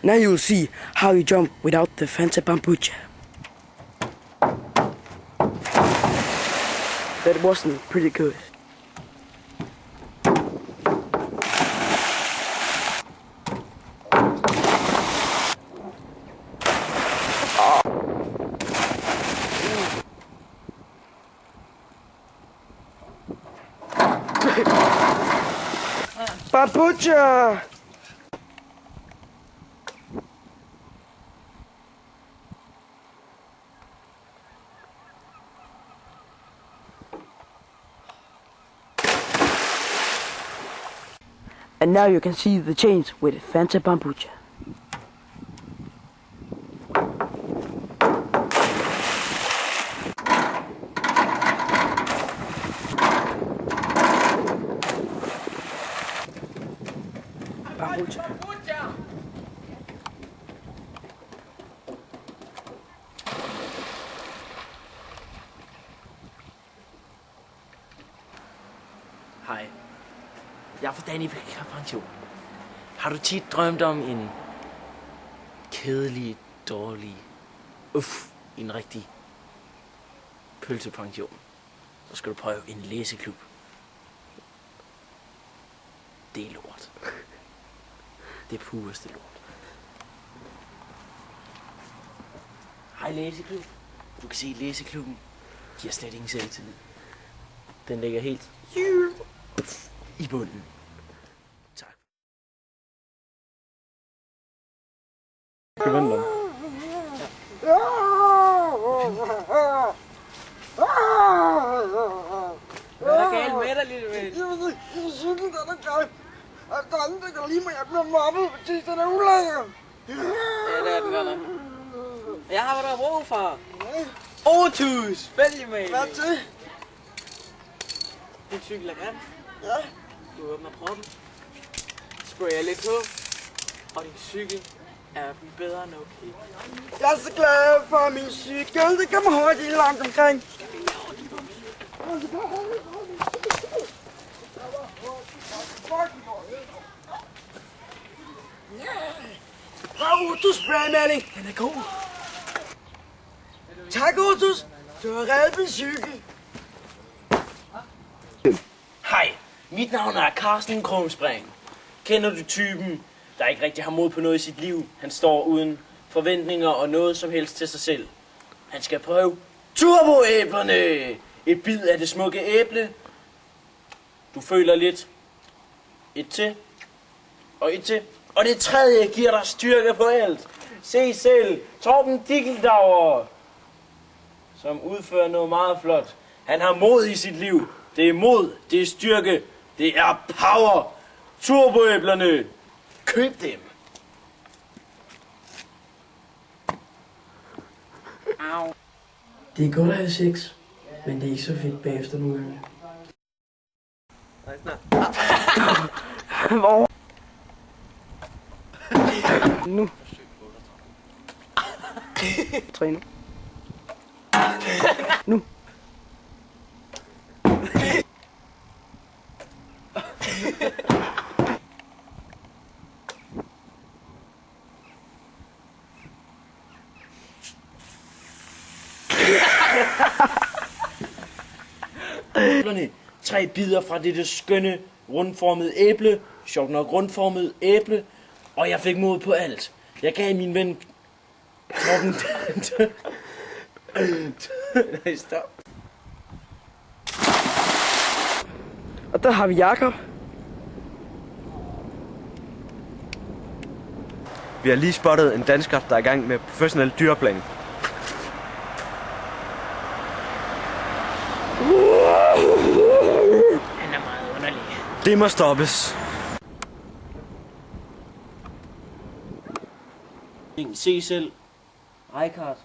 Now you'll see how you jump without the Fanta Bambucha. That wasn't pretty good. Bambucha! And now you can see the change with Fanta Bambucha. Bambucha. Hej. Jeg er fra Danny Pension. Har du tit drømt om en kedelig, dårlig, en rigtig pølsepension? Så skal du prøve en læseklub. Det er lort. Det er pureste lort. Hej læseklub. Du kan se læseklubben. De har slet ingen selvtillid. Den ligger helt i bunden. Tak. Skal vente dig. Hvad er der galt med dig, lille ven? Jeg synes, det er der galt. Jeg kan aldrig lige mig, jeg bliver mobbet, fordi den er ulækker. Ja, det er den godt nok. Jeg har, hvad der er brug for. Otus, fælgemaling. Hvad til? Din cykel er grim. Ja. Du åbner proppen. Sprayer lidt på. Og din cykel er bedre end okay. Jeg er så glad for min cykel. Det kommer hurtigt langt omkring. Otus spraymaling. Den er god. Tak, Otus. Du har reddet min cykel. Hej, mit navn er Carsten Krumspring. Kender du typen, der ikke rigtig har mod på noget i sit liv? Han står uden forventninger og noget som helst til sig selv. Han skal prøve turboæblerne. Et bid af det smukke æble. Du føler lidt. Et til. Og et til. Og det tredje giver dig styrke på alt. Se selv, Torben Dickeldauer, som udfører noget meget flot. Han har mod i sit liv. Det er mod, det er styrke, det er power. Turboæblerne. Køb dem. Au. Det er godt at have sex, men det er ikke så fedt bagefter nogle gange. Hvor? Nu. 3 nu. Nu. Æblerne. 3 bidder fra dette skønne, rundformede æble. Sjovt nok rundformet æble. Og jeg fik mod på alt. Jeg gav min ven Torben... Nej, stop. Og der har vi Jakob. Vi har lige spottet en dansker, der er i gang med professionel dyreplaning. Han er meget underlig. Det må stoppes. Se selv. Reichardt.